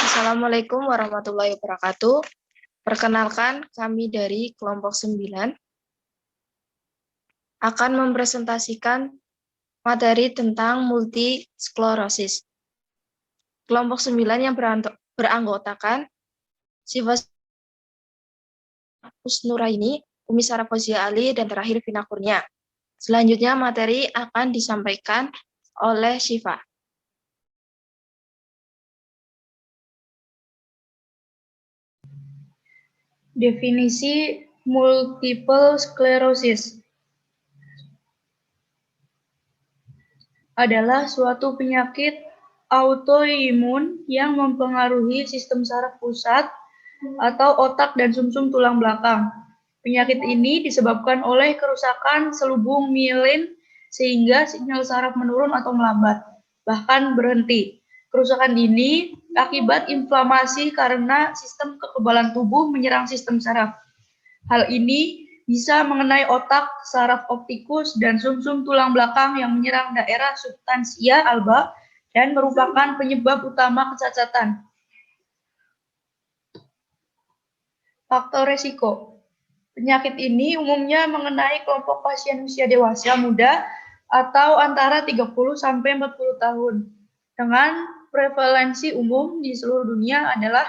Assalamualaikum warahmatullahi wabarakatuh. Perkenalkan, kami dari kelompok 9 akan mempresentasikan materi tentang multisklerosis. Kelompok 9 yang beranggotakan Siva Husnuraini, Umi Sarah Fauzia Ali, dan terakhir Vina Kurnia. Selanjutnya materi akan disampaikan oleh Syifa. Definisi multiple sclerosis adalah suatu penyakit autoimun yang mempengaruhi sistem saraf pusat atau otak dan sumsum tulang belakang. Penyakit ini disebabkan oleh kerusakan selubung mielin sehingga sinyal saraf menurun atau melambat, bahkan berhenti. Kerusakan ini akibat inflamasi karena sistem kekebalan tubuh menyerang sistem saraf. Hal ini bisa mengenai otak, saraf optikus, dan sumsum tulang belakang yang menyerang daerah substansia alba dan merupakan penyebab utama kecacatan. Faktor resiko. Penyakit ini umumnya mengenai kelompok pasien usia dewasa muda atau antara 30 sampai 40 tahun. Dengan prevalensi umum di seluruh dunia adalah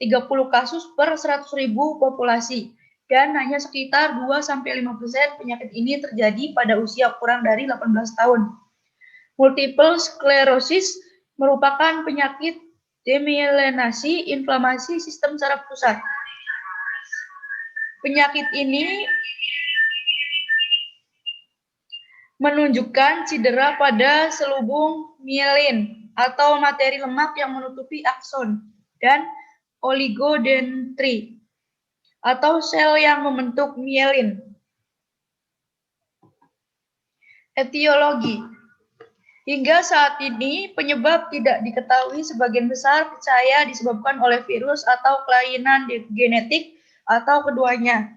30 kasus per 100.000 populasi dan hanya sekitar 2-5% penyakit ini terjadi pada usia kurang dari 18 tahun. Multiple sclerosis merupakan penyakit demyelinasi inflamasi sistem saraf pusat. Penyakit ini menunjukkan cedera pada selubung mielin atau materi lemak yang menutupi akson dan oligodendri atau sel yang membentuk mielin. Etiologi. Hingga saat ini penyebab tidak diketahui, sebagian besar percaya disebabkan oleh virus atau kelainan genetik atau keduanya.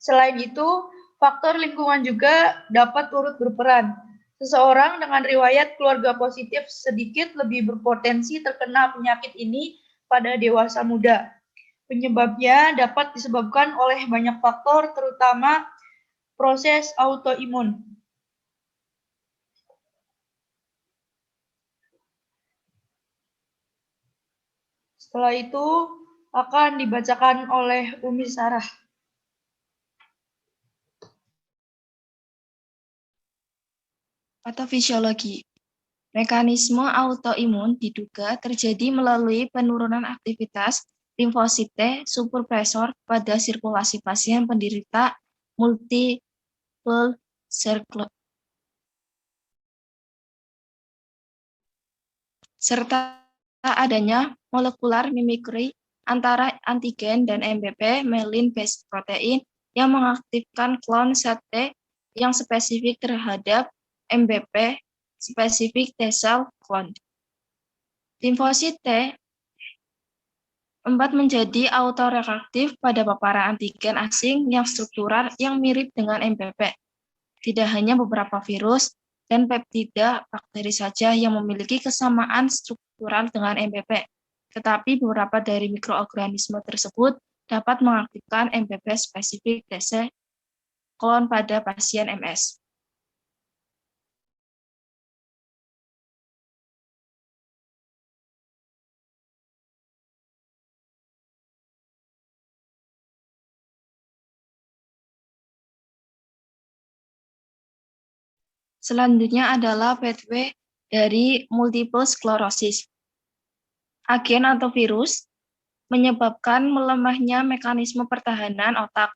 Selain itu, faktor lingkungan juga dapat turut berperan. Seseorang dengan riwayat keluarga positif sedikit lebih berpotensi terkena penyakit ini pada dewasa muda. Penyebabnya dapat disebabkan oleh banyak faktor, terutama proses autoimun. Setelah itu akan dibacakan oleh Umi Sarah. Patofisiologi. Mekanisme autoimun diduga terjadi melalui penurunan aktivitas limfosit T suppressor pada sirkulasi pasien penderita multiple sclerosis serta adanya molekular mimicry antara antigen dan MBP myelin-based protein yang mengaktifkan klon zat T yang spesifik terhadap MBP spesifik T-cell clone. Limfosit T4 menjadi autoreaktif pada paparan antigen asing yang struktural yang mirip dengan MBP. Tidak hanya beberapa virus dan peptida bakteri saja yang memiliki kesamaan struktural dengan MBP, tetapi beberapa dari mikroorganisme tersebut dapat mengaktifkan MBP spesifik T-cell clone pada pasien MS. Selanjutnya adalah pathway dari multiple sclerosis. Agen atau virus menyebabkan melemahnya mekanisme pertahanan otak.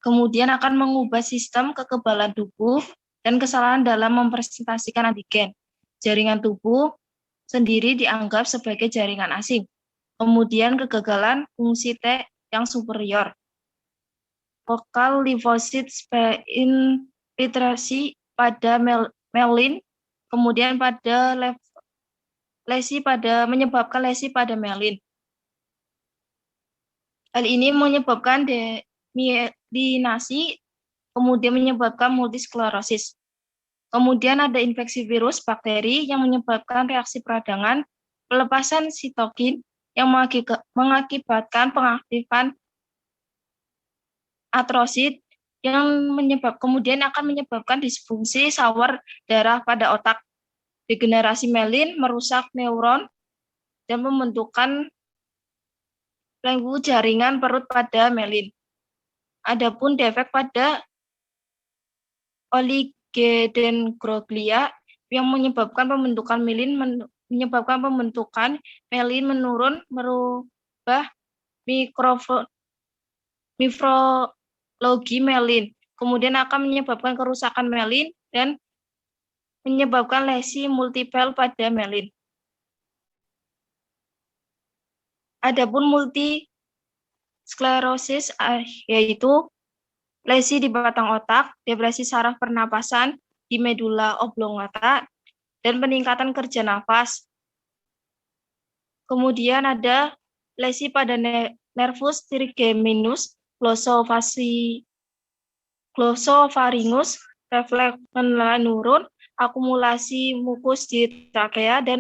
Kemudian akan mengubah sistem kekebalan tubuh dan kesalahan dalam mempresentasikan antigen. Jaringan tubuh sendiri dianggap sebagai jaringan asing. Kemudian kegagalan fungsi T yang superior. Lokal limfosit infiltrasi pada myelin, kemudian pada menyebabkan lesi pada myelin. Hal ini menyebabkan demyelinasi, kemudian menyebabkan multisklerosis. Kemudian ada infeksi virus, bakteri yang menyebabkan reaksi peradangan, pelepasan sitokin yang mengakibatkan pengaktifan atrosit yang kemudian akan menyebabkan disfungsi sawar darah pada otak, degenerasi mielin, merusak neuron, dan pembentukan pembuluh jaringan perut pada mielin. Adapun defek pada oligodendroglia yang menyebabkan pembentukan mielin menurun, merubah morfologi mielin, kemudian akan menyebabkan kerusakan mielin dan menyebabkan lesi multipel pada mielin. Adapun multisklerosis yaitu lesi di batang otak, depresi saraf pernapasan di medula oblongata, dan peningkatan kerja nafas. Kemudian ada lesi pada nervus trigeminus, glosopharyngus, refleks menurun, akumulasi mukus di trakea, dan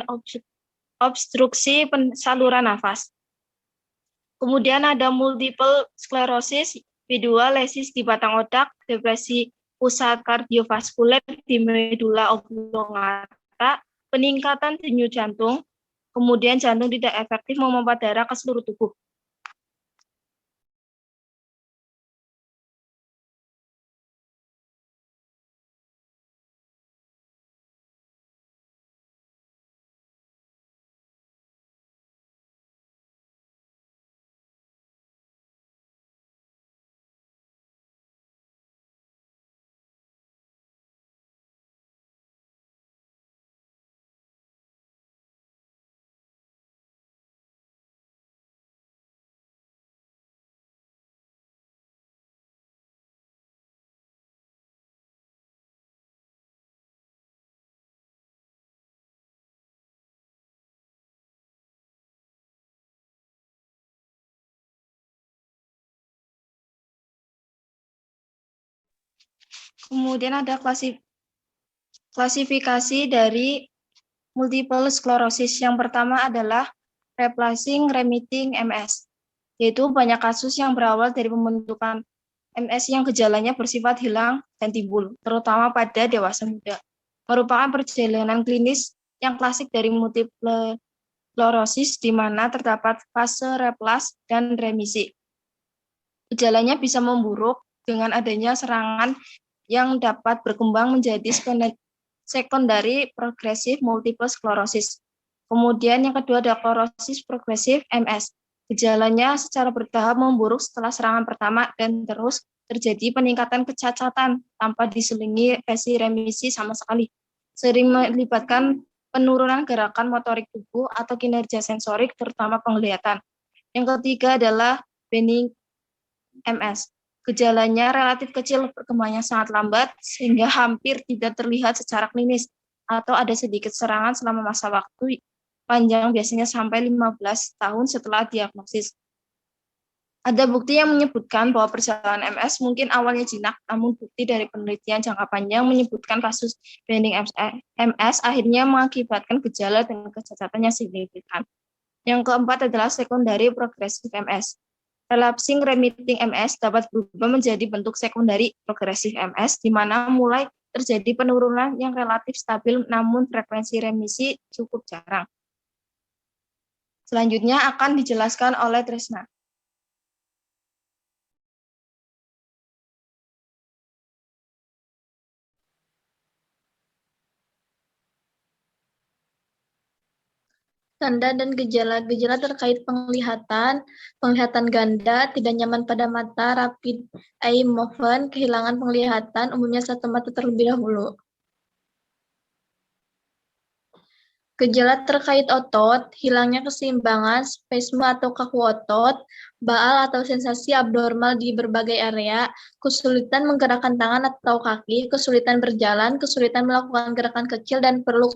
obstruksi saluran nafas. Kemudian ada multiple sclerosis, B2, lesis di batang otak, depresi pusat kardiovaskuler di medula oblongata, peningkatan denyut jantung, kemudian jantung tidak efektif memompa darah ke seluruh tubuh. Kemudian ada klasifikasi dari multiple sclerosis. Yang pertama adalah relapsing remitting MS, yaitu banyak kasus yang berawal dari pembentukan MS yang gejalanya bersifat hilang dan timbul, terutama pada dewasa muda. Merupakan perjalanan klinis yang klasik dari multiple sclerosis di mana terdapat fase relapse dan remisi. Gejalanya bisa memburuk dengan adanya serangan yang dapat berkembang menjadi sekundari progresif multiple sclerosis. Kemudian yang kedua ada sclerosis progresif MS. Gejalanya secara bertahap memburuk setelah serangan pertama dan terus terjadi peningkatan kecacatan tanpa diselingi remisi sama sekali. Sering melibatkan penurunan gerakan motorik tubuh atau kinerja sensorik terutama penglihatan. Yang ketiga adalah benign MS. Gejalanya relatif kecil, perkembangannya sangat lambat, sehingga hampir tidak terlihat secara klinis, atau ada sedikit serangan selama masa waktu panjang, biasanya sampai 15 tahun setelah diagnosis. Ada bukti yang menyebutkan bahwa perjalanan MS mungkin awalnya jinak, namun bukti dari penelitian jangka panjang menyebutkan kasus benign MS akhirnya mengakibatkan gejala dengan kecacatan yang signifikan. Yang keempat adalah sekundari progresif MS. Relapsing remitting MS dapat berubah menjadi bentuk sekundari progresif MS, di mana mulai terjadi penurunan yang relatif stabil, namun frekuensi remisi cukup jarang. Selanjutnya akan dijelaskan oleh Trisna. Tanda dan gejala terkait penglihatan ganda, tidak nyaman pada mata, rapid eye movement, kehilangan penglihatan, umumnya satu mata terlebih dahulu. Gejala terkait otot, hilangnya keseimbangan, spasme atau kaku otot, baal atau sensasi abnormal di berbagai area, kesulitan menggerakkan tangan atau kaki, kesulitan berjalan, kesulitan melakukan gerakan kecil dan perlu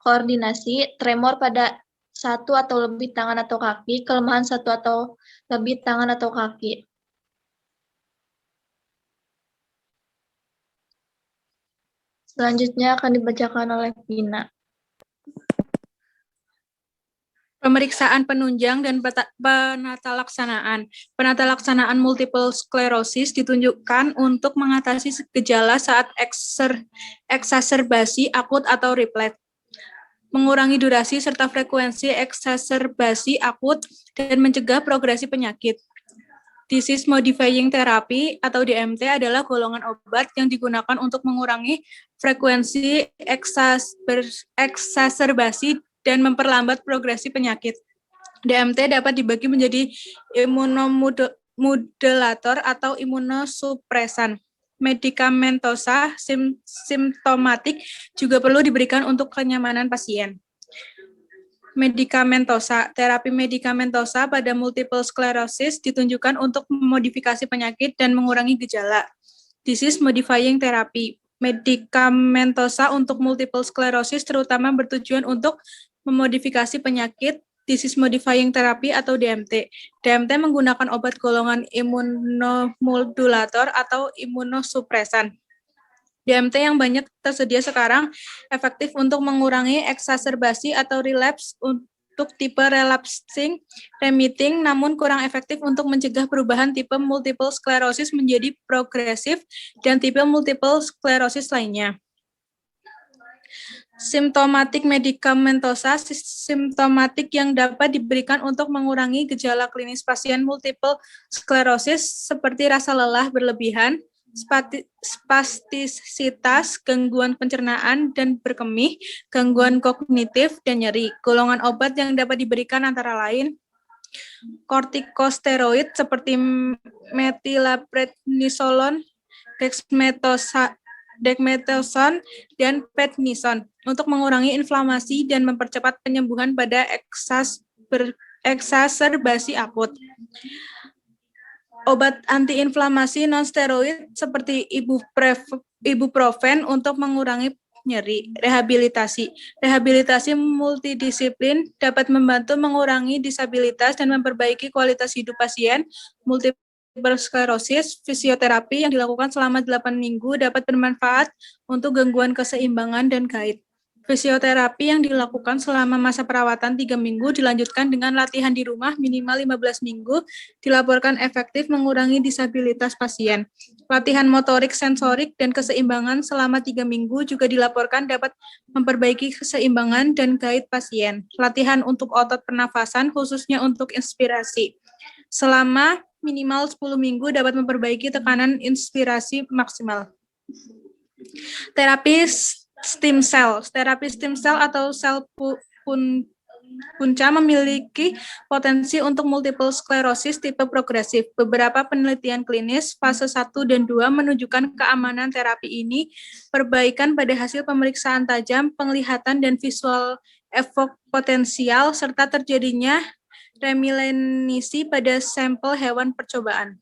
koordinasi, tremor pada satu atau lebih tangan atau kaki, kelemahan satu atau lebih tangan atau kaki. Selanjutnya akan dibacakan oleh Vina. Pemeriksaan penunjang dan penata laksanaan. Penata laksanaan multiple sklerosis ditunjukkan untuk mengatasi gejala saat eksaserbasi akut atau replet, mengurangi durasi serta frekuensi eksaserbasi akut, dan mencegah progresi penyakit. Disease Modifying Therapy atau DMT adalah golongan obat yang digunakan untuk mengurangi frekuensi eksaserbasi dan memperlambat progresi penyakit. DMT dapat dibagi menjadi imunomodulator atau imunosupresan. Medikamentosa simptomatik juga perlu diberikan untuk kenyamanan pasien. Medikamentosa, terapi medikamentosa pada multiple sclerosis ditunjukkan untuk memodifikasi penyakit dan mengurangi gejala. Disease Modifying Therapy. Medikamentosa untuk multiple sclerosis terutama bertujuan untuk memodifikasi penyakit. Disease Modifying Therapy atau DMT. DMT menggunakan obat golongan imunomodulator atau imunosupresan. DMT yang banyak tersedia sekarang efektif untuk mengurangi eksaserbasi atau relapse untuk tipe relapsing remitting, namun kurang efektif untuk mencegah perubahan tipe multiple sclerosis menjadi progresif dan tipe multiple sclerosis lainnya. Simptomatik medikamentosa, simptomatik yang dapat diberikan untuk mengurangi gejala klinis pasien multiple sclerosis seperti rasa lelah berlebihan, spastisitas, gangguan pencernaan dan berkemih, gangguan kognitif, dan nyeri. Golongan obat yang dapat diberikan antara lain kortikosteroid seperti metilprednisolon, dexamethasone, dan prednison untuk mengurangi inflamasi dan mempercepat penyembuhan pada eksaserbasi akut. Obat antiinflamasi non-steroid seperti ibuprofen untuk mengurangi nyeri. Rehabilitasi. Rehabilitasi multidisiplin dapat membantu mengurangi disabilitas dan memperbaiki kualitas hidup pasien multiple sklerosis. Fisioterapi yang dilakukan selama 8 minggu dapat bermanfaat untuk gangguan keseimbangan dan gait. Fisioterapi yang dilakukan selama masa perawatan 3 minggu dilanjutkan dengan latihan di rumah minimal 15 minggu, dilaporkan efektif mengurangi disabilitas pasien. Latihan motorik, sensorik, dan keseimbangan selama 3 minggu juga dilaporkan dapat memperbaiki keseimbangan dan gait pasien. Latihan untuk otot pernafasan, khususnya untuk inspirasi, selama minimal 10 minggu dapat memperbaiki tekanan inspirasi maksimal. Terapi stem cell. Terapi stem cell atau sel punca memiliki potensi untuk multiple sklerosis tipe progresif. Beberapa penelitian klinis fase 1 dan 2 menunjukkan keamanan terapi ini, perbaikan pada hasil pemeriksaan tajam, penglihatan dan visual evok potensial, serta terjadinya reminiscensi pada sampel hewan percobaan.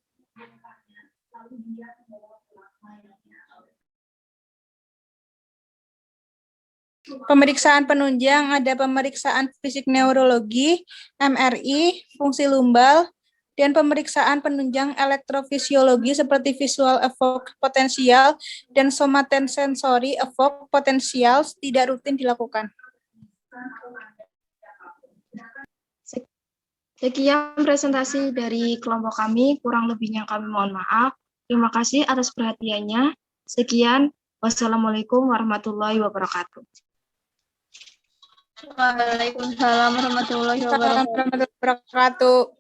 Pemeriksaan penunjang ada pemeriksaan fisik neurologi, MRI, fungsi lumbal, dan pemeriksaan penunjang elektrofisiologi seperti visual evok potensial dan somatosensori evok potensial tidak rutin dilakukan. Sekian presentasi dari kelompok kami, kurang lebihnya kami mohon maaf. Terima kasih atas perhatiannya. Sekian, wassalamualaikum warahmatullahi wabarakatuh. Waalaikumsalam warahmatullahi wabarakatuh.